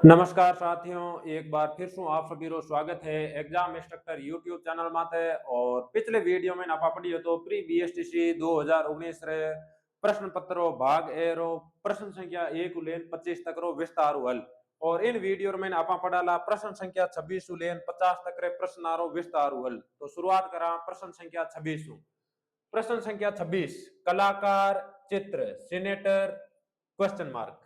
नमस्कार साथियों, एक बार फिर से आप सभी रो स्वागत है एग्जाम इंस्ट्रक्टर यूट्यूब चैनल माते। और पिछले वीडियो में आपा पढ़ी तो प्री बीएसटीसी 2019 रे प्रश्न पत्रों भाग ए रो प्रश्न संख्या 1 उलेन 25 तक रो विस्तार हल। और इन वीडियो में आपा पढ़ाला प्रश्न संख्या 26 उलेन 50 तक रे प्रश्न रो विस्तार हल। तो शुरुआत करा प्रश्न संख्या 26। प्रश्न संख्या 26, कलाकार, चित्र, सिनेटर, क्वेश्चन मार्क।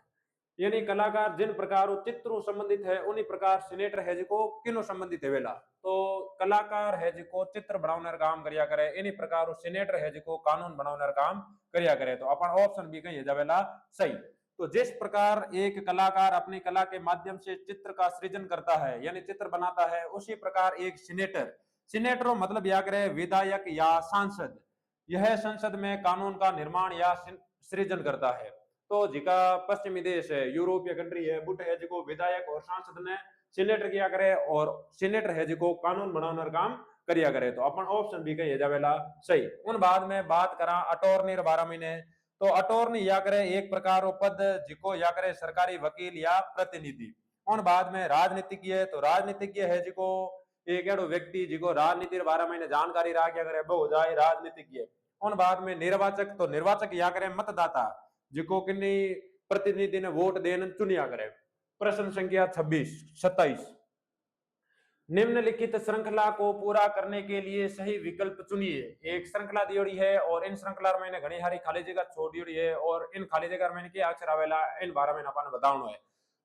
यानी कलाकार जिन प्रकार चित्र संबंधित है उन्हीं प्रकार सिनेटर है जिको किनो संबंधित है वेला। तो कलाकार है जिको चित्र बनावनर काम करिया करे, इन्हीं प्रकार सिनेटर है जिको कानून बनावनर काम करिया करे। तो अपन ऑप्शन बी कही जावेला सही। तो जिस प्रकार एक कलाकार अपनी कला के माध्यम से चित्र का सृजन करता है यानी चित्र बनाता है, उसी प्रकार एक सिनेटर, सिनेटर मतलब या करे विधायक या सांसद, यह संसद में कानून का निर्माण या सृजन करता है। तो जिका पश्चिमी देश है, यूरोपीय कंट्री है, बुट है जिको विधायक और सांसद ने सिनेटर किया करे और सिनेटर है जिको कानून बनाने काम करिया करे। तो अपन ऑप्शन बी कही जावेला सही। उन बाद में बात करा अटॉर्नी 12 महीने। तो अटॉर्नी या करे एक प्रकार पद जिको या करे सरकारी वकील या प्रतिनिधि। उन बाद में राजनीतिज्ञ, तो राजनीतिज्ञ है जिको एक एडो व्यक्ति जिको राजनीति 12 महीने जानकारी रखा करे वो हो जाए राजनीतिज्ञ। उन बाद में निर्वाचक, तो निर्वाचक या करे मतदाता जिको किन्नी प्रतिनिधि ने वोट देने चुनिया करे। प्रश्न संख्या 27, निम्नलिखित श्रृंखला को पूरा करने के लिए सही विकल्प चुनिए। एक श्रृंखला दियोड़ी है और इन श्रृंखला में मैंने घनी हारी खाली जगह छोड़ दी है और इन खाली जगह मैंने क्या अक्षर आवेला इन बारे में अपन बताना है।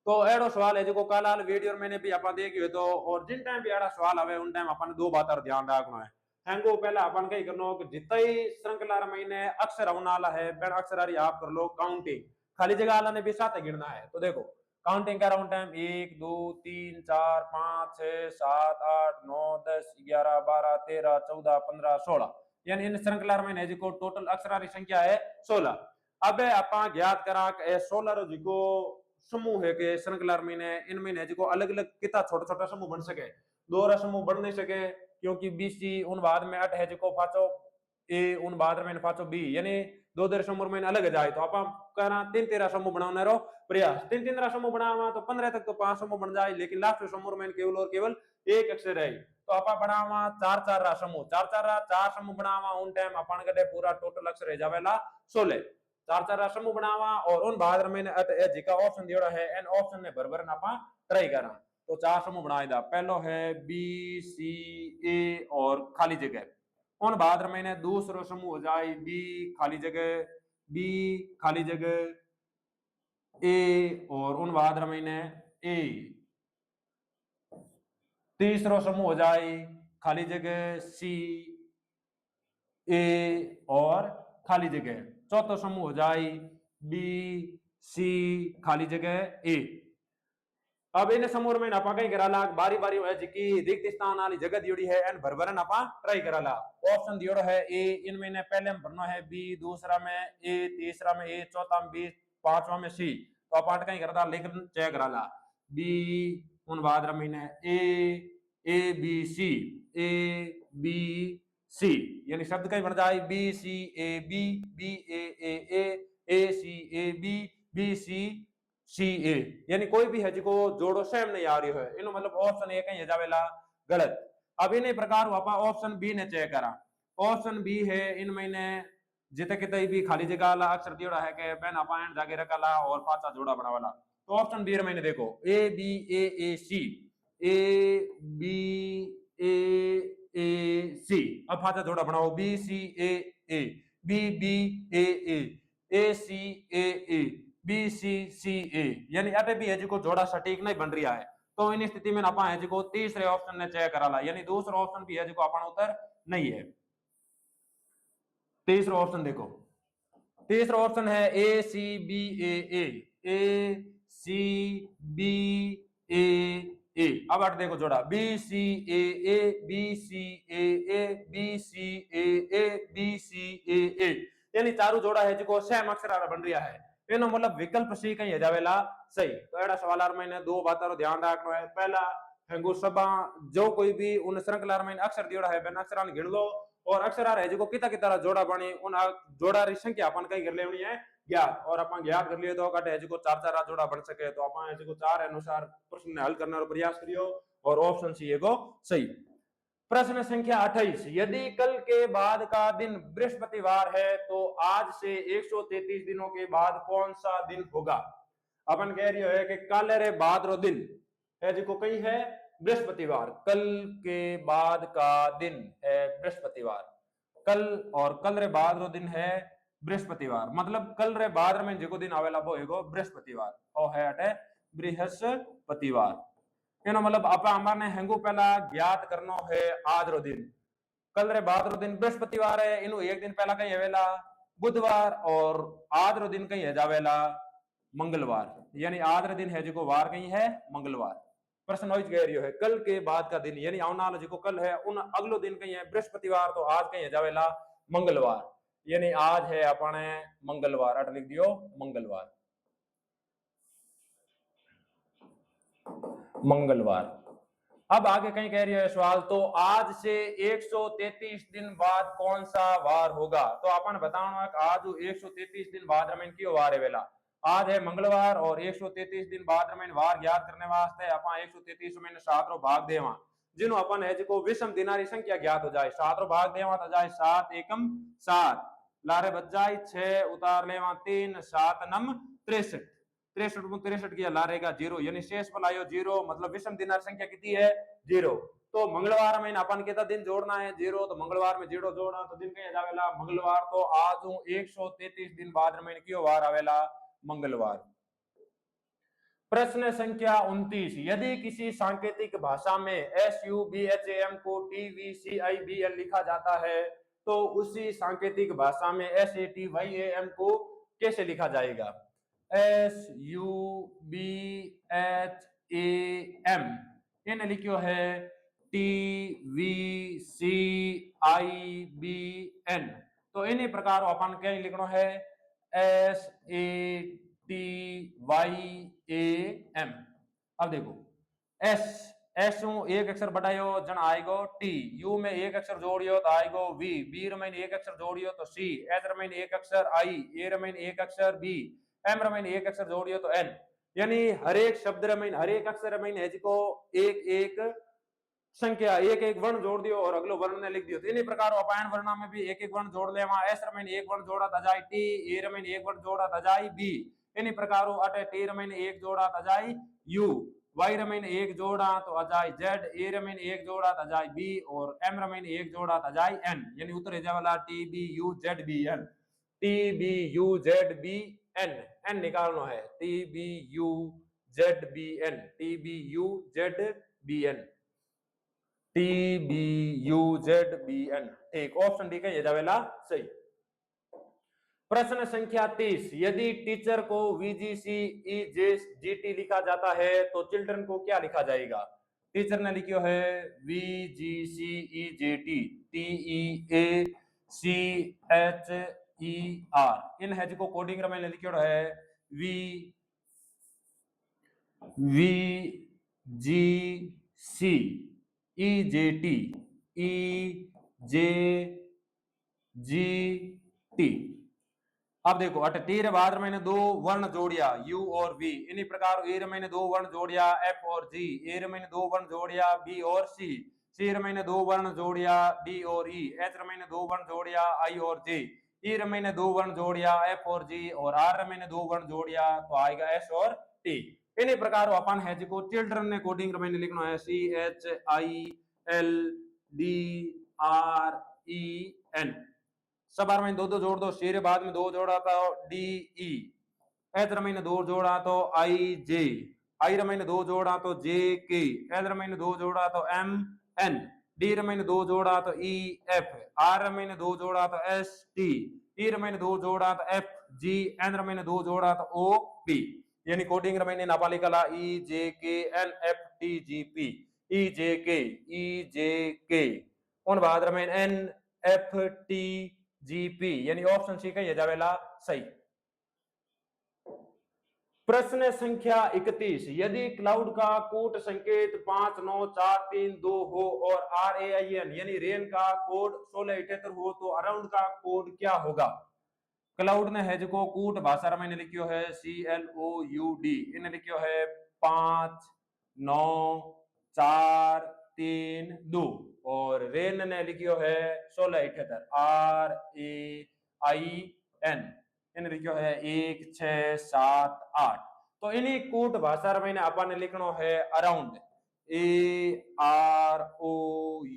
तो एडो सवाल है जो कल हाल वीडियो मैंने भी अपन देखियो। तो और जिन टाइम भी एडा सवाल आवे उन टाइम अपन दो बात और ध्यान रखना है। हैंगो पहला अपन कही करनो कि जितना ही श्रृंखला महीने अक्षर आने वाला है पेड़ अक्षर आप कर लो काउंटिंग, खाली जगह वाला ने भी साथ गिनना है। तो देखो काउंटिंग कर रहा टाइम 1 2 3 4 5 6 7 8 9 10 11 12 13 14 15 16, यानी इन श्रृंखला में जो टोटल अक्षरारी संख्या है 16। अब आप ज्ञात करा 16 जो समूह है के श्रृंखला महीने इनमें जो अलग अलग कितना छोटा छोटा समूह बन सके, दोहरा समूह बन नहीं सके क्योंकि बीसी उन बाद में 8 है जो फाचो ए उन बाद में फाचो बी, यानी दो दर समूह में अलग जाए। तो आप कहना 3 समूह बनाने रो प्रयास, 3 समूह बनावा तो 15 तक तो 5 समूह बन जाए, लेकिन लास्ट समूह में केवल और केवल एक अक्षर है। तो आप बनावा 4 समूह, 4 समूह बनावा उन टाइम अपन कदे पूरा टोटल अक्षर रह जावेला 16। 4 समूह बनावा और उन बाद में जिका ऑप्शन दियोड़ा है एन ऑप्शन ने भर आपा ट्राई करा। तो 4 समूह बनाए दा, पहलो है बी सी ए और खाली जगह। उन बाद मैंने दूसरो समूह हो जाए बी खाली जगह, बी खाली जगह ए और उन बाद मैंने ए। तीसरो समूह हो जाए खाली जगह सी ए और खाली जगह। चौथो समूह हो जाए बी सी खाली जगह ए। अब इन समूह में आपा कहीं कराला बारी बारी है जिकी रिक्त स्थान वाली जगह दियोड़ी है एन भरभरन आपा ट्राई कराला। ऑप्शन दियोड़ा है ए, इनमें ने पहले में भरना है बी, दूसरा में ए, तीसरा में ए, चौथा में बी, पांचवा में सी। तो आपा कहीं करता लेकिन चेक कराला बी उन बाद रमीने ए बी सी, ए बी सी, यानी शब्द कहीं बन जाए B C A B, B A C A B C C A, यानी कोई भी है जिको जोड़ो सेम नहीं आ रही है, इनो मतलब ऑप्शन ए कहीं जावेला गलत। अब इन प्रकार वापा ऑप्शन बी ने चेक करा। ऑप्शन बी है इनमें ने जिते किते भी खाली जगह वाला अक्षर दियोड़ा है के पेन अपायन जाके रखला और पांचा जोड़ा बनावाला। तो ऑप्शन बी में देखो A B A C, A B A सी, अब पांचा जोड़ा बनाओ B C A B B A C A B C C A, यानी अबे भी है जो जोड़ा सटीक नहीं बन रहा है। तो इन स्थिति में आपा है जो तीसरे ऑप्शन ने चेक कराला, यानी दूसरा ऑप्शन भी है जो अपन उत्तर नहीं है। तीसरा ऑप्शन देखो, तीसरा ऑप्शन है ए C B A C B ए। अब अट देखो जोड़ा B C A B C A B C A B C A, यानी चारों जोड़ा है जो सेम अक्षर बन रहा है। इनो मतलब विकल्प सी कहीं जावेला सही। तो एड़ा सवाल मैंने दो बातों ध्यान रखना है। पहला हैंगो सबा जो कोई भी उन श्रृंखला में अक्षर दियोड़ा है बिन अक्षरान गिन लो और अक्षर आ रहे जो किता किता जोड़ा बने उन जोड़ा री संख्या अपन कहीं कर लेनी है ज्ञात और अपन ज्ञात कर लिए तो कटे जी को चार चार जोड़ा बन सके तो अपन जी को चार अनुसार प्रश्न हल करने का प्रयास करियो और ऑप्शन सी को सही। प्रश्न संख्या 28, यदि कल के बाद का दिन बृहस्पतिवार है तो आज से 133 दिनों के बाद कौन सा दिन होगा। अपन कह रही है कि कल रे बाद रो दिन है जी को कहीं है बृहस्पतिवार, कल के बाद का दिन है बृहस्पतिवार, कल और कल रे बाद रो दिन है बृहस्पतिवार, मतलब कल रे बाद में जो दिन आवेला वो एगो बृहस्पतिवार और है अटे बृहस्पतिवार। एनो मतलब आपा हमारे हेंगू पहला ज्ञात करनो है आज रो दिन, कल रे बाद रो दिन बृहस्पतिवार है, इनु एक दिन पहला कहीं आवेला बुधवार और आज रो दिन कहीं है जावेला मंगलवार, यानी आज रो दिन है जो वार कहीं है मंगलवार। प्रश्न वही कह रही है कल के बाद का दिन यानी आने वाला जो कल है उन अगलो दिन कहीं है बृहस्पतिवार तो आज कहीं है जावेला मंगलवार, यानी आज है अपने मंगलवार, अट लिख दियो मंगलवार, मंगलवार। अब आगे कहीं कह रही है सवाल, तो आज से 133 दिन बाद कौन सा वार होगा। तो अपन बताना आज 133 दिन बाद रमेन की वार है वेला, आज है मंगलवार और 133 दिन बाद रमेन वार ज्ञात करने वास्ते अपन 133 में 7 रो भाग देवा, जिन्हों अपन है जो विषम दिनारी संख्या ज्ञात हो जाए 7 रो भाग देवा तो जाए 7 एकम 7 लारे बच जाए 6 उतार लेवा 3 7 नम 63, 63 को 63 किया ला रहेगा 0, यानी शेष पलायो 0, मतलब विषम दिनार संख्या कितनी है 0। तो मंगलवार में अपन कितना दिन जोड़ना है 0, तो मंगलवार में 0 जोड़ना तो दिन कहीं जावेला मंगलवार, तो आज 133 दिन बाद में क्यों वार आवेला मंगलवार। प्रश्न संख्या 29, यदि किसी सांकेतिक भाषा में SUBHAM को TVCIBL लिखा जाता है तो उसी सांकेतिक भाषा में SATYAM को कैसे लिखा जाएगा। SUBHAM इन्हें लिखियो है TVCIBN, तो इन्हीं प्रकार अपन क्या लिखना है SATYAM। अब देखो एस एक अक्षर बढ़ायो जन आएगो टी, यू में एक अक्षर जोड़ियो तो आएगो वी, बी रमेन एक अक्षर जोड़ियो तो सी, एच रमेन एक अक्षर आई, ए रमेन एक अक्षर बी, एम रमेन एक अक्षर जोड़ियो तो एन, यानी हर एक शब्द रमेन हर एक अक्षर रमेन है जिको एक एक संख्या एक एक वर्ण जोड़ दियो और अगलो वर्ण ने लिख दियो। तो इन्हीं प्रकार अपायन वर्ण में भी एक एक वर्ण जोड़ ले, वहां एस रमेन एक वर्ण जोड़ा था जाए टी, ए रमेन एक वर्ण जोड़ा था जाए बी, इन्हीं प्रकार अटे टी रमेन एक जोड़ा था जाए यू, वाई रमेन एक जोड़ा तो अजाई जेड, ए रमेन एक जोड़ा था जाए बी और एम रमेन एक जोड़ा था जाए एन, यानी उत्तर है वाला T B U Z B N, T B U Z B N, N निकालना है T B U Z B N, T B U Z B N, T B U Z B N, ठीक option D का ये जावेला सही। प्रश्न संख्या 30, यदि टीचर को VGC EJGT लिखा जाता है तो चिल्ड्रन को क्या लिखा जाएगा। टीचर ने लिखियो है VGC EJT TEACHER, इन है को कोडिंग में लिखियो है VGC EJT EJGT। अब देखो अट टी रे बाद मैंने दो वर्ण जोड़िया यू और वी, इन्हीं प्रकार ए रे मैंने दो वर्ण जोड़िया एफ और जी, ए रे मैंने दो वर्ण जोड़िया बी और सी, सी रे मैंने दो वर्ण जोड़िया डी और ई, एच रे मैंने दो वर्ण जोड़िया आई और जे, ई रे मैंने दो वर्ण जोड़िया एफ और जी और आर रे मैंने दो वर्ण जोड़िया तो आएगा एस और टी। इन्हीं प्रकार अपन है जिको चिल्ड्रन ने कोडिंग मैंने लिखना है CHILDREN, सब बार में दो दो जोड़ दो, शेर बाद में दो जोड़ा तो डी ई, एच रमें ने दो जोड़ा तो आई जे, आई रमें ने दो जोड़ा तो जे के, एल रमें ने दो जोड़ा तो एम एन, डी रमें ने दो जोड़ा तो ई एफ, आर रमें ने दो जोड़ा तो एस टी, ई रमें ने दो जोड़ा तो एफ जी, एन रमें ने दो जोड़ा तो ओ पी, यानी कोडिंग रमें ने नापाली कला E J K N F T G P, E J K उन बाद रमें एन एफ टी जीपी, यानी ऑप्शन सी का ये जावेला सही। प्रश्न संख्या 31, यदि क्लाउड का कूट संकेत 59432 हो और RAIN यानी रेन का कोड 1678 हो तो अराउंड का कोड क्या होगा। क्लाउड ने है जो कूट भाषा में लिखियो है CLOUD, इन्हें लिखियो है 5 9 4 3 2, और रेन ने लिखियो है 1678 RAIN, इन्हें लिखियो है 1 6 7 8। तो इन्हीं कूट भाषा में अपन लिखनो है अराउंड AROUND,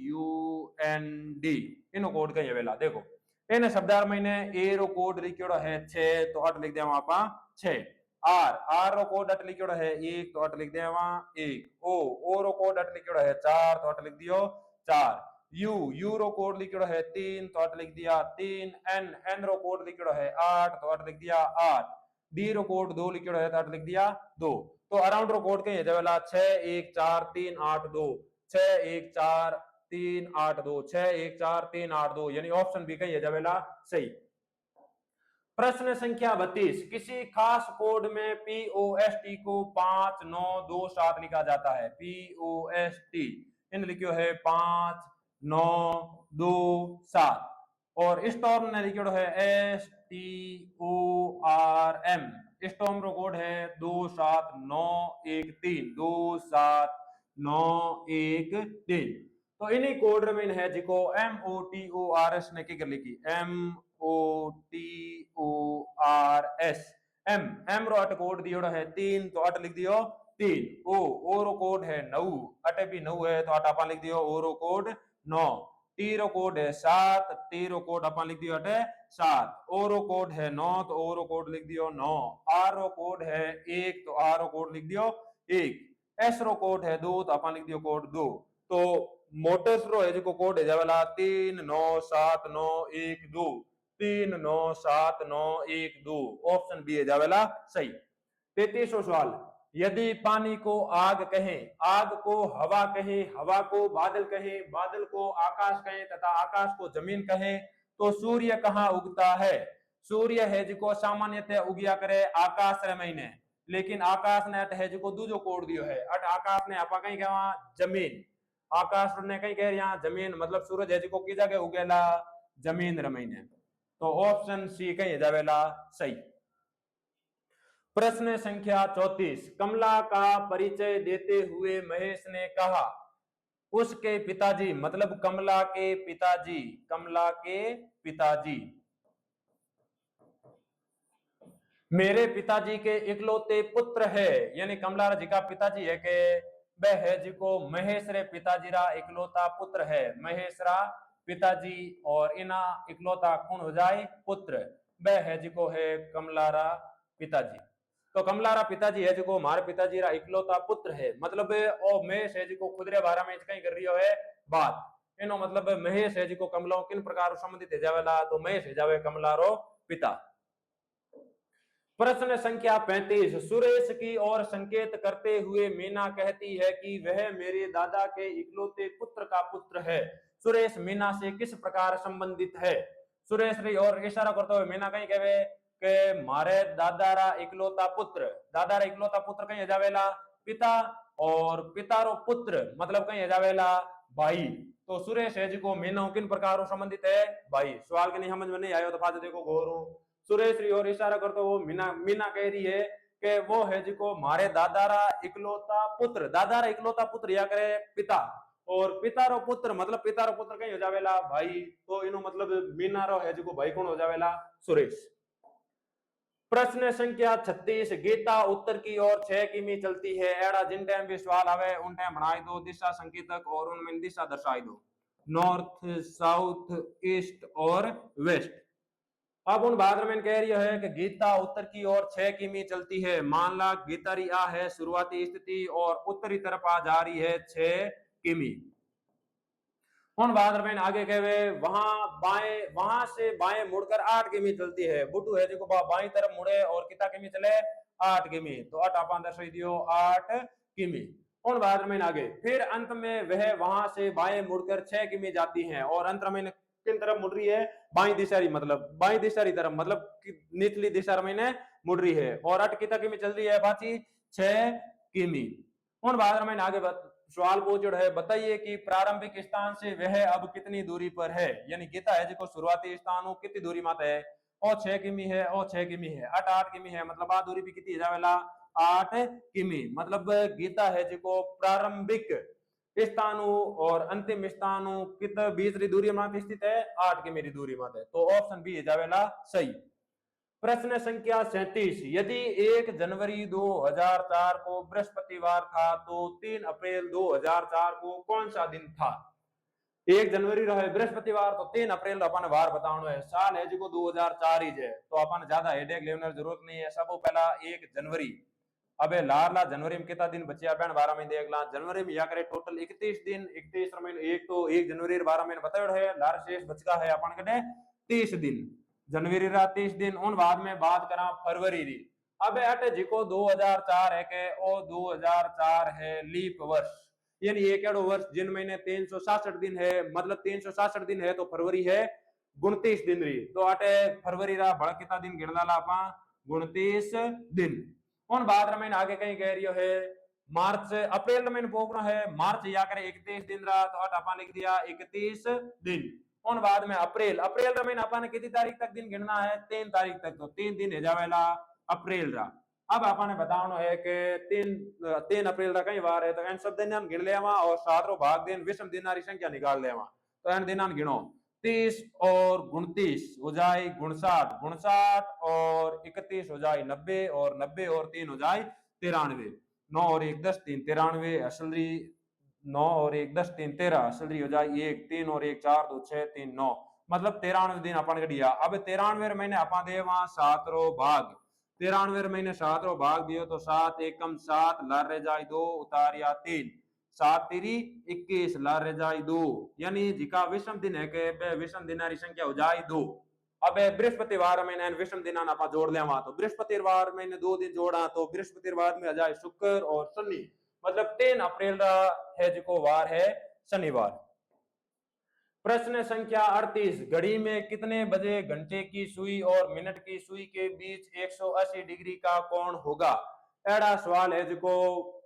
इन कोड कही वेला देखो इन शब्दार में ए रो कोड लिखियोड़ो है 6 तो अट लिख देवा आपा 6, आर रो कोड अट लिखियोड़ो है 1 तो अट लिख देवा 1, ओ रो कोड अट लिखियोड़ो है 4 तो अट लिख दियो 4, यू रो कोड लिखियोड़ो है 3 तो अट लिख दिया 3, एन रो कोड लिखियोड़ो है 8 तो अट लिख दिया 8, डी रो कोड 2 लिखियोड़ो है तो अट लिख दिया 2। तो अराउंड रो कोड कही जावेला 6 1 4 3 8 2, 6 1 4 3 8 2, 6 1 4 3 8 2, यानी ऑप्शन बी कही जावेला सही। प्रश्न संख्या 32, किसी खास कोड में POST को 5 9 2 7 लिखा जाता है। POST इन लिखियो है 5 9 2 7, और स्टॉर्म ने लिखियो है STORM, स्टॉर्म रो कोड है 27913, 27913। तो इन्हीं कोड में है जिको MOTORS ने की कर लिखी MOTORS, एम रो अट कोड दियो है 3 तो अट लिख दियो 3, ओ रो कोड है 9, अटे भी 9 है तो अट अपन लिख दियो ओ रो कोड 9, टी रो कोड है 7, टी रो कोड अपन लिख दियो अटे 7, ओ रो कोड है 9 तो ओ रो कोड लिख दियो 9, आर रो कोड है 1 तो आर रो कोड लिख दियो 1, एस रो कोड है 2 तो अपन लिख दियो कोड 2। तो मोटर्स रो है जो कोड है जावेला 3 9 7 9 1 2, 3 9 7 9 1 2, ऑप्शन बी है जावेला सही। 33वां सवाल, यदि पानी को आग कहें, आग को हवा कहें, हवा को बादल कहें, बादल को आकाश कहें तथा आकाश को जमीन कहें, तो सूर्य कहाँ उगता है? सूर्य है जो सामान्यतः उगिया करे आकाश रे महीने, लेकिन आकाश ने अट है जो दूजो कोड दियो है, अट आकाश ने आपा कहीं कहवा जमीन, आकाश ने कहीं कह यहाँ जमीन, मतलब सूरज है जो की जगह उगेला जमीन रे महीने। तो ऑप्शन सी कहीं जावेला सही। प्रश्न संख्या 34, कमला का परिचय देते हुए महेश ने कहा उसके पिताजी, मतलब कमला के पिताजी, कमला के पिताजी मेरे पिताजी के इकलौते पुत्र है, यानी कमला जी का पिताजी है के वह है जिको महेश रे पिताजी रा इकलौता पुत्र है, महेश रा पिताजी और इना इकलौता कौन हो जाए पुत्र, वह है जिको है कमला रा पिताजी। तो कमला रा पिताजी है जो हमारे पिताजी रा इकलौता पुत्र है, मतलब ओ महेश है जो खुद रे बारे में कहीं कर रही है बात, इनो मतलब महेश है जो कमला किन प्रकार संबंधित है जावेला, तो महेश है जावे कमला रो पिता। प्रश्न संख्या 35, सुरेश की ओर संकेत करते हुए मीना कहती है कि वह मेरे दादा के इकलौते पुत्र का पुत्र है, सुरेश मीना से किस प्रकार संबंधित है? सुरेश री और इशारा करते हुए मीना कहीं कहे के मारे दादा रा इकलौता पुत्र, दादा रा इकलौता पुत्र कहीं जावेला पिता, और पिता रो पुत्र मतलब कहीं जावेला भाई। तो सुरेश है जिको मीना किन प्रकार संबंधित है भाई। सवाल के नहीं समझ में नहीं आयो तो फादे देखो गौरू, सुरेश री और इशारा करते वो मीना कह रही है कि वो है जिको मारे दादा रा इकलौता पुत्र, दादा रा इकलौता पुत्र या करे पिता, और पिता रो पुत्र मतलब पिता रो पुत्र कहीं हो जावेला भाई, तो इनो मतलब मीना रो है जिको भाई कौन हो जावेला सुरेश। प्रश्न संख्या 36, गीता उत्तर की ओर 6 किमी चलती है, एड़ा जिन टाइम भी सवाल आवे उन टाइम बनाई दो दिशा संकेतक और उनमें दिशा दर्शाई दो, नॉर्थ साउथ ईस्ट और वेस्ट। अब उन भाग में कह रही है कि गीता उत्तर की ओर 6 किमी चलती है, मान ला गीता री आ है शुरुआती स्थिति और उत्तरी तरफ आ जा रही है 6 किमी। उन भाग में आगे कहे वहां से बाएं मुड़कर 8 किमी चलती है, बुटू है जो बाएं तरफ मुड़े और कितना किमी चले 8 किमी, तो 8 आप दर्शाई दियो 8 किमी। उन भाग में आगे फिर अंत में वह वहां से बाएं मुड़कर 6 किमी जाती हैं, और अंत में किन तरफ मुड़ रही है बाई दिशा री, मतलब बाई दिशा री तरफ, मतलब निचली दिशा में मुड़ रही है, और 8 कितना किमी चल रही है बाची 6 किमी। उन भाग में आगे सवाल पूछ है, बताइए कि प्रारंभिक स्थान से वह अब कितनी दूरी पर है, यानी गीता है जो शुरुआती स्थान कितनी दूरी मात है, और 6 किमी है और 6 किमी है 8 किमी है मतलब आ दूरी भी कितनी जावेला 8 किमी मतलब गीता है जो प्रारंभिक स्थानु और अंतिम स्थानु कित बीच री दूरी में स्थित है 8 किमी री दूरी में तो ऑप्शन बी जावेला सही। प्रश्न संख्या 37 यदि 1 जनवरी 2004 को बृहस्पतिवार था तो 3 अप्रैल 2004 को कौन सा दिन था। 1 जनवरी रहे बृहस्पतिवार तो 3 अप्रैल अपन वार बतानो है साल है जो 2004 ही है तो अपन ज्यादा हेडेक लेने की जरूरत नहीं है। सब पहला 1 जनवरी अबे लारला जनवरी में कितना दिन बचिया बहन 12 महीने देख ला जनवरी में या करे टोटल 31 दिन 31 महीने एक तो 1 जनवरी 12 महीने बताओ है लार शेष बचका है अपन कने 30 दिन जनवरी रा 30 दिन उन बाद में बात करा फरवरी री अबे अटे जिको 2004 है के ओ 2004 है लीप वर्ष यानी एक एडो वर्ष जिन महीने 367 दिन है मतलब 367 दिन है तो फरवरी है 29 दिन री तो अटे फरवरी रा बड़ा कितना दिन गिन लाला आपा 29 दिन। उन बाद रा महीने आगे कहीं कह रही है मार्च अप्रैल महीने पोकना है मार्च या करे 31 दिन रा तो अट आपा लिख दिया 31 दिन। उन बाद में अप्रैल अप्रैल रा महीने आपा ने कितनी तारीख तक दिन गिनना है 3 तारीख तक तो 3 दिन है जावेला अप्रैल रा। अब आपने बताना है कि 3 अप्रैल का कई बार है तो एन सब दिन गिन लेवा और 7 रो भाग दिन विषम दिनारी संख्या निकाल लेवा तो एन दिन गिनो 30 और 29 हो जाए 59 59 और 31 हो जाए 90 और 90 और 3 हो जाए 93 9 और 1 10 3 93 असली 9 और 1 10 3 13 असली हो जाए 1 3 और 1 4 2 6 3 9 मतलब 93 दिन अपन गढ़िया। अब 93 महीने अपन दे वहां 7 रो भाग 93 महीने 7 रो भाग दियो तो 7 एकम 7 लार रह जाए 2 उतारिया 3 7 तिरी 21 लार रह जाए 2 यानी जिका विषम दिन है के विषम दिनारी संख्या हो जाए 2। अब बृहस्पतिवार महीने विषम दिना आप जोड़ लेवा तो बृहस्पतिवार महीने 2 दिन जोड़ा तो बृहस्पतिवार में आ जाए शुक्र और शनि मतलब 3 अप्रैल है जो वार है शनिवार। प्रश्न संख्या 38 घड़ी में कितने बजे घंटे की सुई और मिनट की सुई के बीच 180 डिग्री का कोण होगा। एड़ा सवाल है जो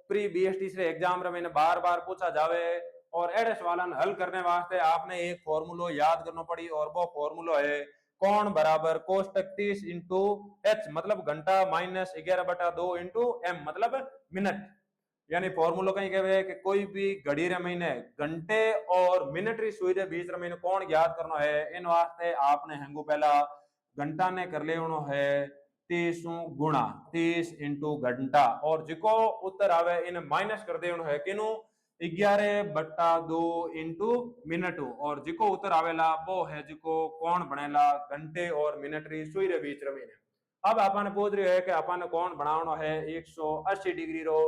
प्री बीएसटी से एग्जाम में बार बार पूछा जावे और एड़े सवाल हल करने वास्ते आपने एक फॉर्मूलो याद करना पड़ी और वो फॉर्मूलो है कोण बराबर कोष्टक 30 इंटू एच मतलब घंटा माइनस 11/2 इंटू एम मतलब मिनट यानी फॉर्मूला कहीं कहे कि कोई भी घड़ी रे महीने घंटे और मिनट री सुई रे बीच रे महीने कोण ज्ञात करना है इन वास्ते आपने हेंगू पहला घंटा ने कर लेनो है 30 गुणा 30 इंटू घंटा और जिको उत्तर आवे इन माइनस कर देनो है किनु 11/2 इंटू मिनट और जिको उत्तर आवेला वो है जिको कोण बनेला घंटे और मिनट री सुई रे बीच रे महीने। अब आपने पूछ रहे है कि आपने कोण बनावनो है 180 डिग्री रो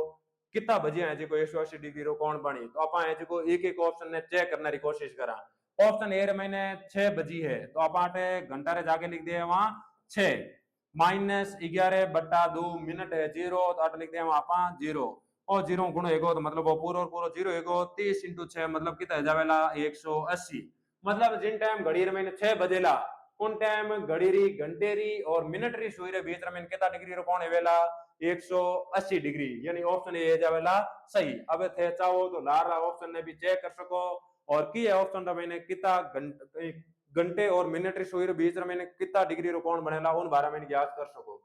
कितना बजे है जो 180 डिग्री रो कोण बनी तो आप है जो एक एक ऑप्शन ने चेक करने की कोशिश करा। ऑप्शन ए मैंने 6 बजी है तो आप घंटा रे जाके लिख दिया वहां 6 माइनस 11/2 मिनट है 0 तो आठ लिख दिया वहां आप 0 और 0 गुणो एगो तो मतलब वो पूरो पूरो 0 एगो 30 इंटू 6 मतलब कितना जावेला 180 मतलब जिन टाइम घड़ी रे मैंने 6 बजेला उन टाइम घड़ी री घंटे री और मिनट री सुई रे बीच में कितना डिग्री रो कोण हेवेला 180 डिग्री यानी ऑप्शन ए जावेला सही। अब थे चाहो तो लारा ऑप्शन ने भी चेक कर सको और की ऑप्शन रा मैंने कितना घंटे और मिनट री सुई रे बीच में कितना डिग्री रो कोण बनेला उन बारे में ज्ञात कर सको।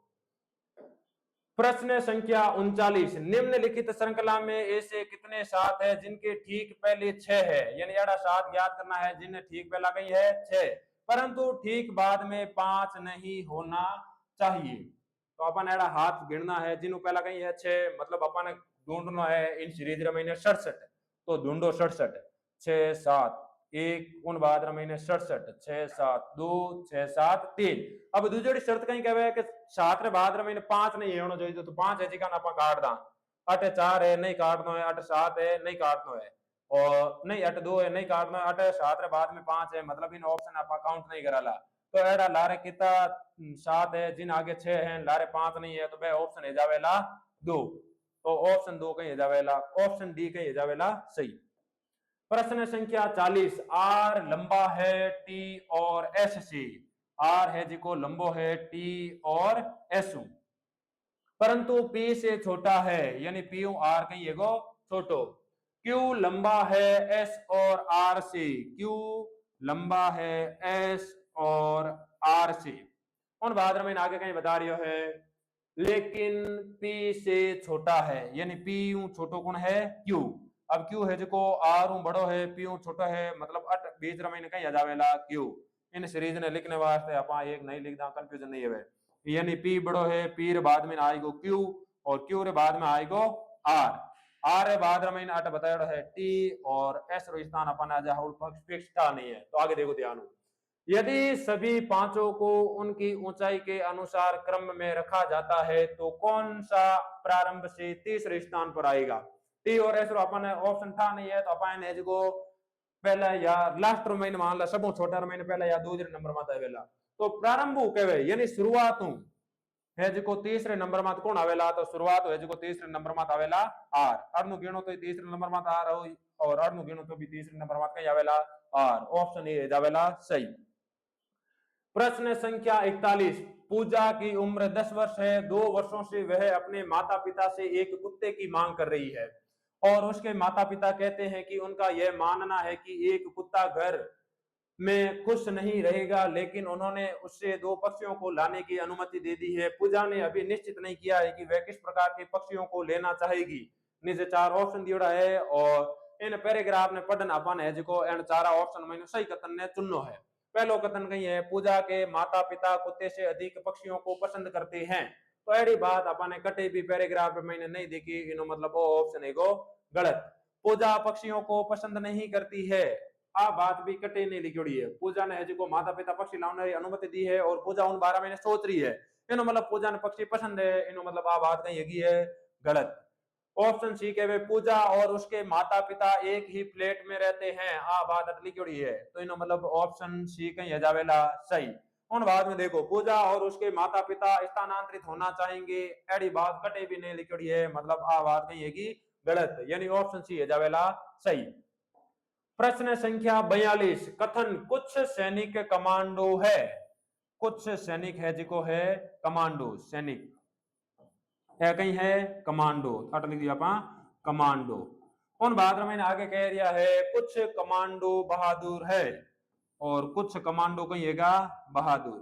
प्रश्न संख्या 39 निम्नलिखित श्रृंखला में ऐसे कितने सात है जिनके ठीक पहले 6 है यानी एड़ा सात ज्ञात करना है जिन्हें ठीक पहला कहीं है 6 परंतु ठीक बाद में 5 नहीं होना चाहिए तो अपन एड़ा हाथ गिनना है जिन्हों पहला कहीं है 6 मतलब अपन ढूंढना है इन सीरीज रे महीने 67 तो ढूंढो 67 6 7 एक उन बाद महीने 67 6 7 2 6 7 3 अब दूसरी शर्त कहीं कहे कि 7 रे बाद महीने 5 नहीं होना चाहिए तो 5 है जिका आप काट दा 8 4 है नहीं काटना है 8 7 है नहीं काटना है और नहीं 8 2 है नहीं काटना है 8 7 रे बाद में 5 है मतलब इन ऑप्शन आप काउंट नहीं कराला तो एड़ा लारे कितना 7 है जिन आगे 6 है लारे 5 नहीं है तो वह ऑप्शन है जावेला 2 तो ऑप्शन 2 कहीं जावेला ऑप्शन डी कहीं जावेला सही। प्रश्न संख्या 40 आर लंबा है टी और एस से आर है जिको लंबो है टी और एस परंतु पी से छोटा है यानी पी आर कहीं एगो छोटो क्यू लंबा है एस और आर से क्यू लंबा है एस और आर से उन बाद में आगे कहीं बता रही है लेकिन P से छोटा है, यानी P यूं छोटो कौन है Q। अब Q है जो R ऊं बड़ो है P ऊं छोटा है, मतलब अट बीच रमें कहीं आ जावेला Q। इन सीरीज ने लिखने वास्ते अपा एक नहीं लिखदा, कंफ्यूजन नहीं है, यानी P बड़ो है, P रे बाद में आएगो Q और Q रे बाद में आएगो R। R रे बाद में अट बताया है T और S रो स्थान अपन आ जा फिक्स था नहीं है। तो आगे देखो ध्यान, यदि सभी पांचों को उनकी ऊंचाई के अनुसार क्रम में रखा जाता है तो कौन सा प्रारंभ से तीसरे स्थान पर आएगा। टी और एस अपन ऑप्शन था नहीं है तो अपन है जो पहला या लास्ट महीने मान ला सब छोटा महीने पहला या दूसरे नंबर में आवेला, तो प्रारंभ कहे यानी शुरुआत है जो तीसरे नंबर में कौन आवेला, तो शुरुआत है जो तीसरे नंबर में आवेला आर। अर्नु गिनो तो तीसरे नंबर में आर और अर्नु गिनो तो भी तीसरे नंबर में कहीं आवेला आर। ऑप्शन ए जावेला सही। प्रश्न संख्या 41, पूजा की उम्र 10 वर्ष है। 2 वर्षों से वह अपने माता पिता से एक कुत्ते की मांग कर रही है और उसके माता पिता कहते हैं कि उनका यह मानना है कि एक कुत्ता घर में खुश नहीं रहेगा, लेकिन उन्होंने उससे 2 पक्षियों को लाने की अनुमति दे दी है। पूजा ने अभी निश्चित नहीं किया है कि वह किस प्रकार के पक्षियों को लेना चाहेगी। नीचे 4 ऑप्शन दिया है और इन पैराग्राफ ने पढ़ना अपन है जो एंड 4 ऑप्शन मैंने सही कथन ने चुनो है। पहलो कथन कही है पूजा के माता पिता कुत्ते से अधिक पक्षियों को पसंद करते हैं, तो ऐसी बात अपन कटे भी पैराग्राफ में मैंने नहीं देखी, इनो मतलब वो ऑप्शन है गलत। पूजा पक्षियों को पसंद नहीं करती है, आ बात भी कटे नहीं लिखी है। पूजा ने जो माता पिता पक्षी लाने की अनुमति दी है और पूजा उन 12 महीने सोच रही है, इनो मतलब पूजा ने पक्षी पसंद है, इनो मतलब आ बात कहीं है गलत। ऑप्शन सी के वे पूजा और उसके माता पिता एक ही फ्लैट में रहते हैं, आ बात अटली क्यों है, तो इनो मतलब ऑप्शन सी कहीं जावेला सही। उन बाद में देखो पूजा और उसके माता पिता स्थानांतरित होना चाहेंगे, एडी बात कटे भी नहीं लिखी है, मतलब आ बात कहीं है गलत, यानी ऑप्शन सी है जावेला सही। प्रश्न संख्या 42, कथन कुछ सैनिक कमांडो है। कुछ सैनिक है जिको है कमांडो, सैनिक है कहीं है कमांडो, अट लिख दिया अपा कमांडो। उन बाद में आगे कह दिया है कुछ कमांडो बहादुर है और कुछ कमांडो कहिएगा बहादुर।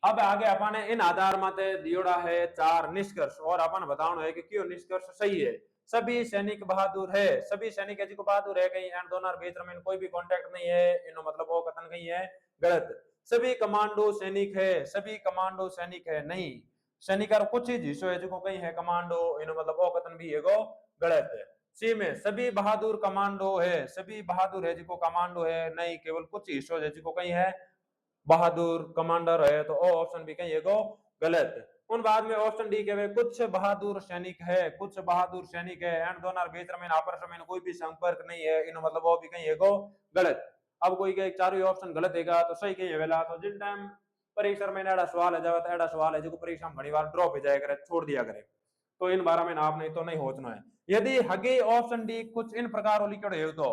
अब आगे अपन इन आधार माते दियोड़ा है 4 निष्कर्ष और अपन बताना है कि क्यों निष्कर्ष सही है। सभी सैनिक बहादुर है, सभी सैनिक है जिको बहादुर है, कहीं एंड दोनों बीच में कोई भी कांटेक्ट नहीं है, इनो मतलब वो कथन कहीं है गलत। सभी कमांडो सैनिक है, सभी कमांडो सैनिक है नहीं, सैनिक कुछ ही हिस्सों है जो कहीं है कमांडो, इनो मतलब वो कथन भी है गलत है। सी में सभी बहादुर कमांडो है, सभी बहादुर है जिको कमांडो है नहीं, केवल कुछ हिस्सों है जिको कहीं है बहादुर कमांडर है, तो ओ ऑप्शन भी कहीं है गलत। उन बाद में ऑप्शन डी के कुछ बहादुर सैनिक है, कुछ बहादुर सैनिक है एंड दोनों बीच में आपस में कोई भी संपर्क नहीं है, इनो मतलब वो भी कहीं है गलत। अब कोई के चारों ऑप्शन गलत है तो सही कहीं है, तो जिन टाइम परीक्षा में एड़ा सवाल है जावे तो एड़ा सवाल है जो परीक्षा में घनी बार ड्रॉप हो जाया करे, छोड़ दिया करे, तो इन 12 में आप नहीं तो नहीं होचना है। यदि हगे ऑप्शन डी कुछ इन प्रकार लिखड़े हो तो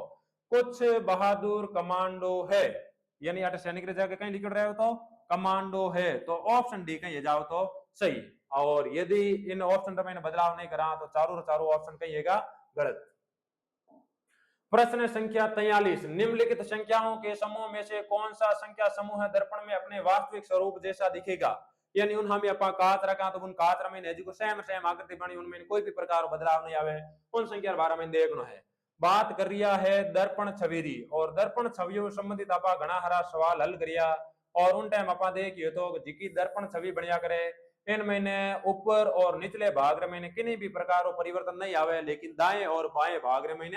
कुछ बहादुर कमांडो है, यानी अट सैनिक रे जाके कहीं लिख रहे हो तो कमांडो है, तो ऑप्शन डी कहीं जाओ तो सही। और यदि इन ऑप्शन में मैंने बदलाव नहीं करा तो चारों ऑप्शन कहिएगा गलत। प्रश्न संख्या 43, निम्नलिखित संख्याओं के समूह में से कौन सा संख्या समूह दर्पण में अपने वास्तविक स्वरूप जैसा दिखेगा, यानी उन हम अपा काच रखा तो उन काच में जो सेम आकृति बनी उनमें कोई भी प्रकार बदलाव नहीं आवे, उन संख्या 12 में देखना है। बात कर रिया है दर्पण छवि और दर्पण छवियों संबंधित आपा घना हरा सवाल हल करिया और उन टाइम आपा देखिए तो जिकी दर्पण छवि बढ़िया करे इन महीने ऊपर और निचले भाग में किन्हीं भी प्रकार परिवर्तन नहीं आवे, लेकिन दाएं और बाएं भाग में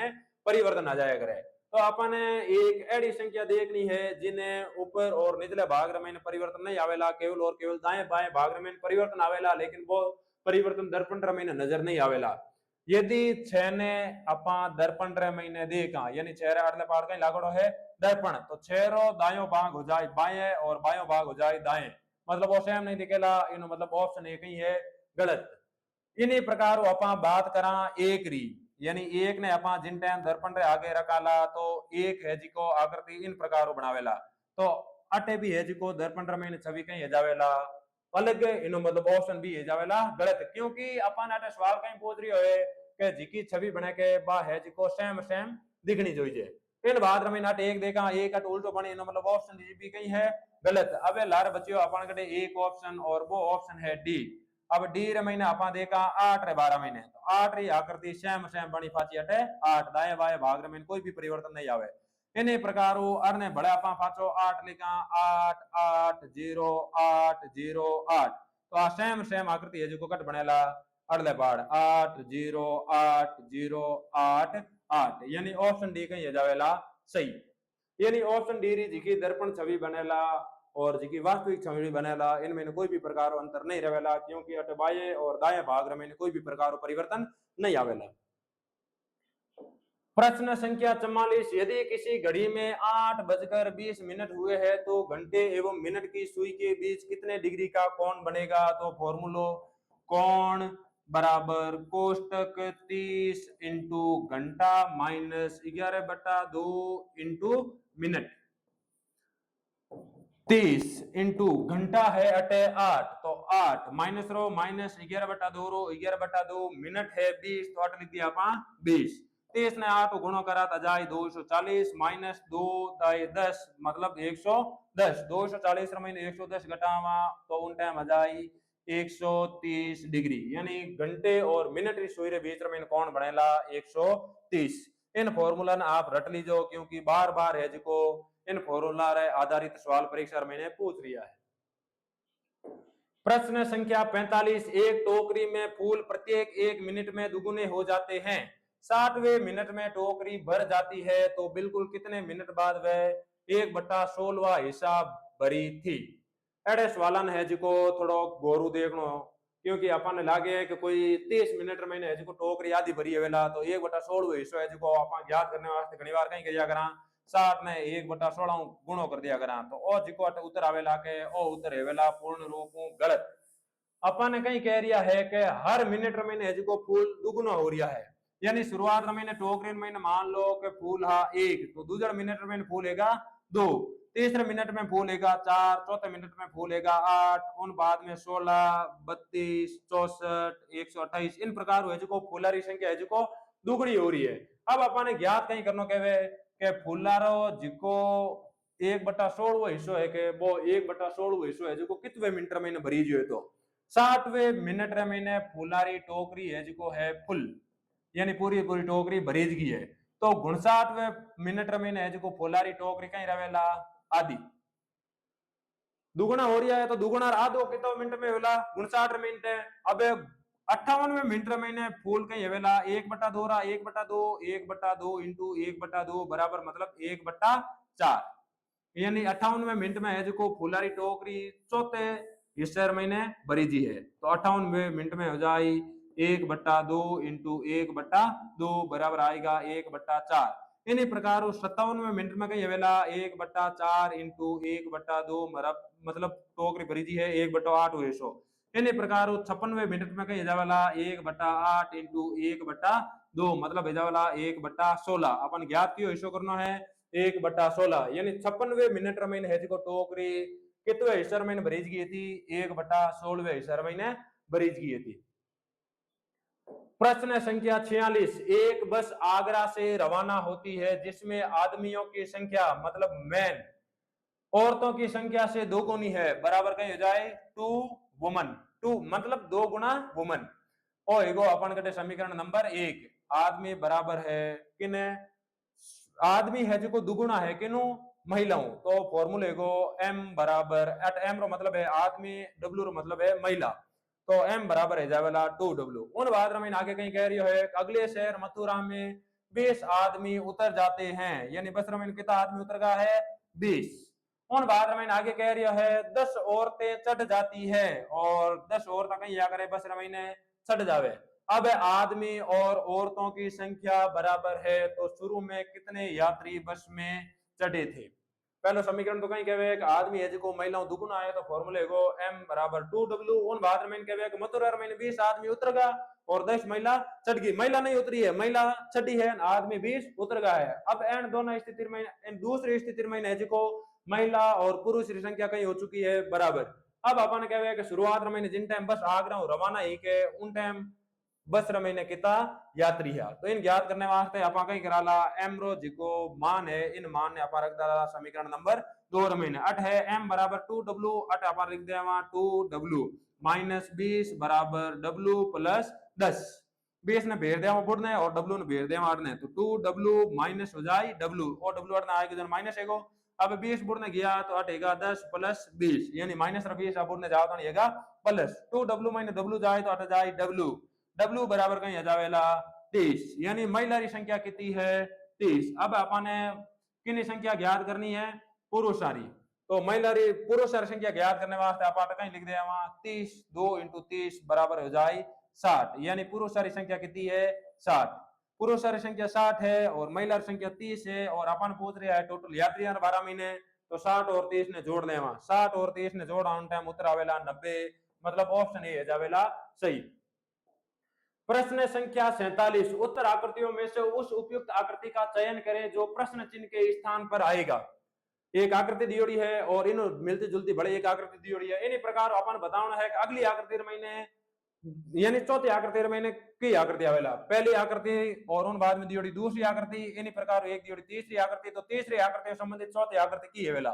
परिवर्तन आ जाया करे। तो अपन एक ऐसी संख्या देखनी है जिन्हें ऊपर और निचले भाग में परिवर्तन नहीं आवेला, केवल और केवल दाएं बाएं भाग में परिवर्तन आवेला, लेकिन वो परिवर्तन दर्पण में नजर नहीं आवेला। यदि 6 ने अपा दर्पण महीने देखा, यानी 6 अगले पार कहीं लागड़ो है दर्पण, तो 6 रो दायो भाग हो जाए बाएं और बायो भाग हो जाए दाएं, मतलब वो सेम नहीं दिखेला, इनो मतलब ऑप्शन एक ही है गलत। इन्हीं प्रकार अपा बात करा एक री, यानी एक ने अपा जिन टाइम दर्पण रे आगे रखाला तो एक है जिको आकृति इन प्रकार बनावेला, तो अटे भी है जिको दर्पण में छवि कहीं है जावेला अलग, इनो मतलब ऑप्शन भी है जावेला गलत, क्योंकि अपन अटे सवाल कहीं पूछ रही है कि जिकी छवि बने के बा है जिको सेम दिखनी चाहिए, इन बाद में अट एक देखा एक अट उल्टो बने मतलब ऑप्शन भी कहीं है गलत। अब लार बच्चों अपन कटे एक ऑप्शन और वो ऑप्शन है डी। अब डी रे महीने अपन देखा 8 रे 12 महीने तो 8 री आकृति सेम सेम बनी फाची अटे 8 दाएं बाएं भाग रे में कोई भी परिवर्तन नहीं आवे। इन्हीं प्रकार अरने बड़ा अपन फाचो 8 लिखा 8 8 0 8 0 8 तो आ सेम सेम आकृति है जो कट बनेला अड़ले बाड़ 8 0 8 0 8 8 यानी ऑप्शन डी कहीं जावेला सही। यानी ऑप्शन डी री जी दर्पण छवि बनेला और जी वास्तविक छवि बनेला इनमें कोई भी प्रकार अंतर नहीं रहेला क्योंकि अट बाएं और दाएं भाग में कोई भी प्रकार परिवर्तन नहीं आवेला। प्रश्न संख्या 44 यदि किसी घड़ी में 8:20 हुए हैं तो घंटे एवं मिनट की सुई के बीच कितने डिग्री का कोण बनेगा। तो फॉर्मूलो कोण बराबर कोष्टक 30 इंटू घंटा माइनस 11/2 इंटू मिनट। 30 इंटू घंटा है अटे 8 तो 8 माइनस रो माइनस 11/2 रो 11/2 मिनट है 20 तो 8 लिख दिया आपा 20। 30 ने 8 गुणो करा तो जाए 240 माइनस 2 दाए 10 मतलब 110 240 रे में 110 घटावा तो उन टाइम आ जाए 130 डिग्री यानी घंटे और मिनट री सुई रे बीच में कोण बनेला 130। इन फॉर्मूला ने आप रट लीजो क्योंकि बार बार है जिको इन फॉर्मूला रे आधारित सवाल परीक्षा मैंने पूछ लिया है। प्रश्न संख्या 45 एक टोकरी में फूल प्रत्येक 1 मिनट में दुगुने हो जाते हैं 60वें मिनट में टोकरी भर जाती है तो बिल्कुल कितने मिनट बाद वह 1/16वां हिस्सा भरी थी। एड़े सवालन है जिको थोड़ो गोरू देखनो क्योंकि अपन लागे कि कोई 30 मिनट में है जिको टोकरी आधी भरी है वेला तो 1/16वां हिस्सा है जिको अपन याद करने वास्ते घणी बार कहीं करिया करा 60 ने 1/16 गुणो कर दिया करा तो ओ जिको उत्तर आवेला के ओ उत्तर हेवेला पूर्ण रूप गलत। अपन कहीं कह रिया है कि हर मिनट में है जिको फूल दुगुना हो रिया है यानी शुरुआत में टोकरी में मान लो कि फूल हा 1 तो दूसरे मिनट में फूल हैगा 2 तीसरे मिनट में फूल हैगा 4 चौथे मिनट में फूल हैगा 8 उन बाद में 16 32 64 128 इन प्रकार है जो फूलारी संख्या है जो दुगनी हो रही है। अब अपन ज्ञात कहीं करनो कहवे के फूलारो जिको 1/16 हिस्सो है के वो 1/16 हिस्सो है जो कितवे मिनट में भरी जो है तो 60वें मिनट रे में फूलारी टोकरी है जो है फुल यानी पूरी पूरी टोकरी भरीज गई है तो 59वें मिनट में है जो फूलारी टोकरी कहीं रवेला आधी दुगुना हो रहा है तो दुगुना आधो कितो मिनट में होला 59 मिनट है। अब 58वें मिनट में फूल कहीं वेला 1/2 रहा 1/2 1/2 इंटू 1/2 बराबर मतलब 1/4 यानी 58वें मिनट में है जो फूलारी टोकरी चौथे हिस्से महीने भरी जी है तो 58वें मिनट में हो जाए 1/2 इंटू 1/2 बराबर आएगा 1/4। इन्हीं प्रकार 57वें मिनट में कहीं वेला 1/4 इंटू 1/2 मतलब टोकरी भरी जी है 1/8 हुए सो। इन्हीं प्रकार 56वें मिनट में कहीं जावेला 1/8 इंटू 1/2 मतलब जावेला 1/16 अपन ज्ञात क्यों हिस्सो करना है 1/16 यानी 56वें मिनट में है जो टोकरी कितवे हिस्से में भरीज गई थी 1/16वें हिस्से में भरीज गई थी। प्रश्न संख्या 46 एक बस आगरा से रवाना होती है जिसमें आदमियों की संख्या मतलब मैन औरतों की संख्या से 2 गुनी है बराबर कहीं हो जाए 2 वुमन 2 मतलब 2 गुना वुमन और एगो अपन कटे समीकरण नंबर 1 आदमी बराबर है किने आदमी है जो दुगुना है किनु महिलाओं तो फॉर्मूले को m बराबर एट m रो मतलब है आदमी w रो मतलब है महिला तो m बराबर है जावेला 2w। उन बाद में आगे कहीं कह रही है अगले शहर मथुरा में 20 आदमी उतर जाते हैं यानी बस में कितना आदमी उतर गया है 20। उन बाद में आगे कह रही है 10 औरतें चढ़ जाती है और 10 औरतें कहीं या करे बस में चढ़ जावे। अब आदमी और औरतों की संख्या बराबर है तो शुरू में कितने यात्री बस में चढ़े थे। पहला समीकरण तो कहीं कहवे एक आदमी है जो महिलाओं दुगुना है तो फॉर्मूले को m बराबर 2w। उन बाद में कहवे कि मथुरा में 20 आदमी उतर गया और 10 महिला चढ़ गई महिला नहीं उतरी है महिला चढ़ी है आदमी 20 उतर गया है। अब एन दोनों स्थिति में इन दूसरी स्थिति में है जो महिला और पुरुष की संख्या कहीं हो चुकी है बराबर। अब अपन कहवे कि शुरुआत में जिन टाइम बस आगरा रवाना ही के उन टाइम बस रमें किता यात्री है। तो इन ज्ञात करने वास्ते आप कहीं कराला एम रो जिको मान है इन मान ने आप रख डाला समीकरण नंबर 2 रमें अट है एम बराबर 2w अट आप लिख देवा 2w माइनस 20 बराबर w प्लस 10 20 ने भेज दिया बुढ़ने और w ने भेज दिया अड़ने तो 2w माइनस हो जाए w और w अड़ना आएगा जन माइनस है अब 20 बुढ़ने गया तो अटेगा 10 प्लस 20 यानी माइनस 20 अब बुढ़ने जाओ तो नहीं प्लस 2w माइनस w जाए तो अट जाए w W बराबर कहीं आ जावेला 30 यानी महिला संख्या कितनी है 30। अब अपने कितनी संख्या ज्ञात करनी है पुरुषारी तो महिला पुरुषारी संख्या ज्ञात करने वास्ते आप कहीं लिख दे 30 2 इंटू 30 बराबर हो जाए 60 यानी पुरुषारी संख्या कितनी है 60 पुरुषारी संख्या 60 है और महिला संख्या 30 है और अपन पूछ रहे हैं टोटल यात्री 12 महीने तो 60 और 30 ने जोड़ देवा 60 और 30 ने जोड़ ऑन टाइम उत्तर आवेला 90 मतलब ऑप्शन ए जावेला सही। प्रश्न संख्या 47 उत्तर आकृतियों में से उस उपयुक्त आकृति का चयन करें जो प्रश्न चिन्ह के स्थान पर आएगा। एक आकृति दियोड़ी है और इन मिलती जुलती बड़ी एक आकृति दियोड़ी है इन्हीं प्रकार अपन बताना है कि अगली आकृति महीने यानी चौथी आकृति महीने की आकृति आवेला पहली आकृति और उन बाद में दियोड़ी दूसरी आकृति इन्हीं प्रकार एक दियोड़ी तीसरी आकृति तो तीसरी आकृति से संबंधित चौथी आकृति की है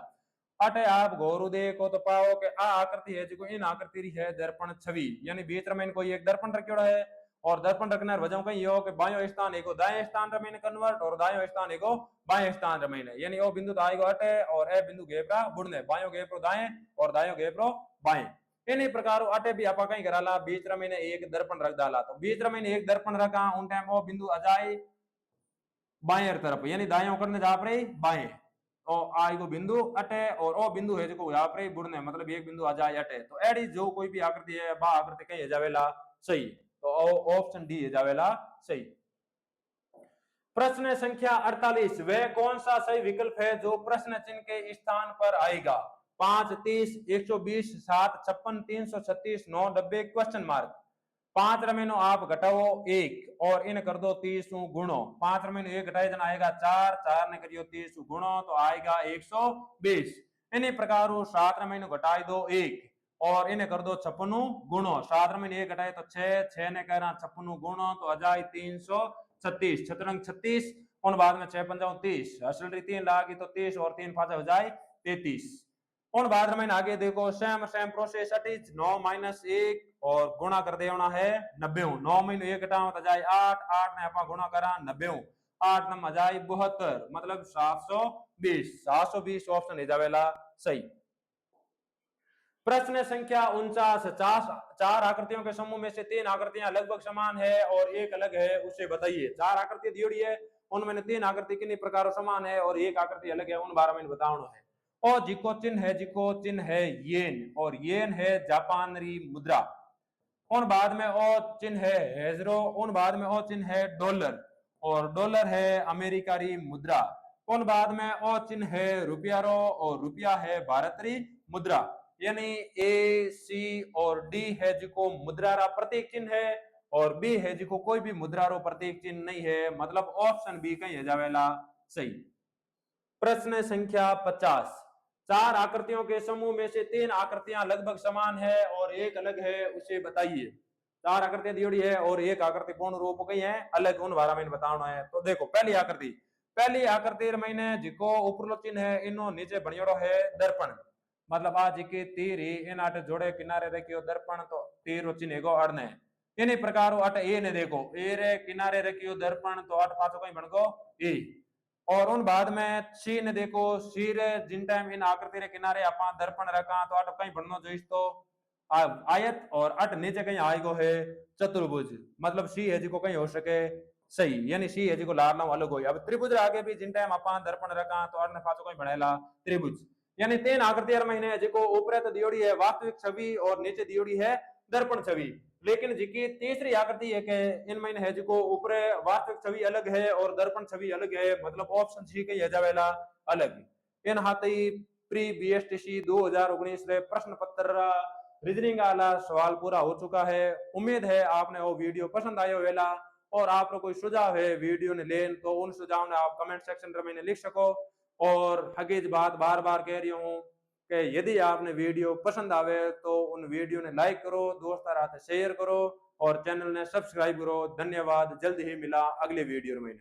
अटे आप गौरु देखो तो पाओ कि आ आकृति है जो इन आकृति है दर्पण छवि यानी बीच में कोई एक दर्पण रखियोड़ा है और दर्पण रखने वजह कहीं हो कि बायो स्थान एको दाएं स्थान रमें कन्वर्ट और दायो स्थान एको बाएं स्थान रमें यानी ओ बिंदु तो आएगा अटे और ए बिंदु गेपरा बुढ़ने बायो गेपरो दाएं और दायो गेपरो बाएं इन्हीं प्रकार अटे भी आप कहीं कराला बीच रमें एक दर्पण रख डाला तो बीच रमें एक दर्पण रखा उन टाइम वो बिंदु अजाए बाएं तरफ यानी दाएं करने जा रही बाएं और आएगो बिंदु अटे और ओ बिंदु है जो यहाँ पर बुढ़ने मतलब एक बिंदु आ जाए अटे तो एडी जो कोई भी आकृति है बा आकृति कहीं जावेला सही तो ऑप्शन डी जावेला सही। प्रश्न संख्या 48 वह कौन सा सही विकल्प है जो प्रश्न चिन्ह के स्थान पर आएगा 5 30 120 7 56 336 9 90 क्वेश्चन मार्क 5 रमेनो आप घटाओ 1 और इन कर दो 30 गुणो 5 रमेनो 1 घटाए जन आएगा 4 4 ने करियो 30 गुणो तो आएगा 120 इन्हीं प्रकार 7 रमेनो घटाए दो 1 और इन्हें कर दो 56 गुणो 7 में 1 घटाए तो 6 ने कह रहा 56 गुणो तो आ जाए 336 छतरंग 36 और बाद में 6 पंजा 30 असल 3 लागी तो 30 और 3 5 हो जाए 33 और बाद में आगे देखो सेम प्रोसेस 9 माइनस 1 और गुणा कर देना है 90 9 में 1 घटाओ तो जाए 8 8 ने अपना गुणा करा 90 8 नम आ जाए 72 मतलब 720 ऑप्शन है जावेला सही। प्रश्न संख्या 49 चार आकृतियों के समूह में से 3 आकृतियां लगभग समान है और एक अलग है उसे बताइए। 4 आकृति दियोड़ी है उनमें 3 आकृति किन्हीं प्रकारों समान है और एक आकृति अलग है उन बारे में बताना है। और जिको चिन्ह है येन और येन है जापानी मुद्रा उन बाद में ओ चिन्ह है हेजरो उन बाद में ओ चिन्ह है डॉलर और डॉलर है अमेरिकारी मुद्रा उन बाद में ओ चिन्ह है रुपया और रुपया है भारतीय मुद्रा यानी ए सी और डी है जिको मुद्रा रा प्रतीक चिन्ह है और बी है जिको कोई भी मुद्रा रो प्रतीक चिन्ह नहीं है मतलब ऑप्शन बी कहीं है जावेला सही। प्रश्न संख्या 50 4 आकृतियों के समूह में से 3 आकृतियां लगभग समान है और एक अलग है उसे बताइए। 4 आकृतियां दियोड़ी है और एक आकृति पूर्ण रूप कहीं है अलग उन बारे में बताना है। तो देखो पहली आकृति मैंने जिको ऊपर चिन्ह है इनो नीचे बनियोड़ो है दर्पण मतलब आज के तीर इन आठ जोड़े किनारे रखियो दर्पण तो तीर चिन्ह को अड़ने इन्हीं प्रकार अट ए ने देखो ए रे किनारे रखियो दर्पण तो अट पाछो कहीं बन गो ए और उन बाद में सी ने देखो सी रे जिन टाइम इन आकृति रे किनारे अपा दर्पण रखा तो अट कहीं बननो जोइस तो आयत और अट नीचे कहीं आएगो है चतुर्भुज मतलब सी है जिको कहीं हो सके सही यानी सी है जिको लार अलग हो। अब त्रिभुज आगे भी जिन टाइम अपा दर्पण रखा तो अट ने पाछो कहीं बनेला त्रिभुज यानी 3 आकृति महीने जिको ऊपर तो दियोड़ी है वास्तविक छवि और नीचे दियोड़ी है दर्पण छवि लेकिन जिकी तीसरी आकृति है कि इन महीने है जिको ऊपर वास्तविक छवि अलग है और दर्पण छवि अलग है मतलब ऑप्शन सी के जावेला अलग इन हाथी प्री बीएसटीसी 2019 रे प्रश्न पत्र रीजनिंग वाला सवाल पूरा हो चुका है। उम्मीद है आपने वो वीडियो पसंद आयो वेला और आप कोई सुझाव है वीडियो ने लेन तो उन सुझाव ने आप कमेंट सेक्शन में लिख सको और हकीज बात बार बार कह रही हूँ कि यदि आपने वीडियो पसंद आवे तो उन वीडियो ने लाइक करो दोस्तों शेयर करो और चैनल ने सब्सक्राइब करो। धन्यवाद, जल्द ही मिला अगले वीडियो में।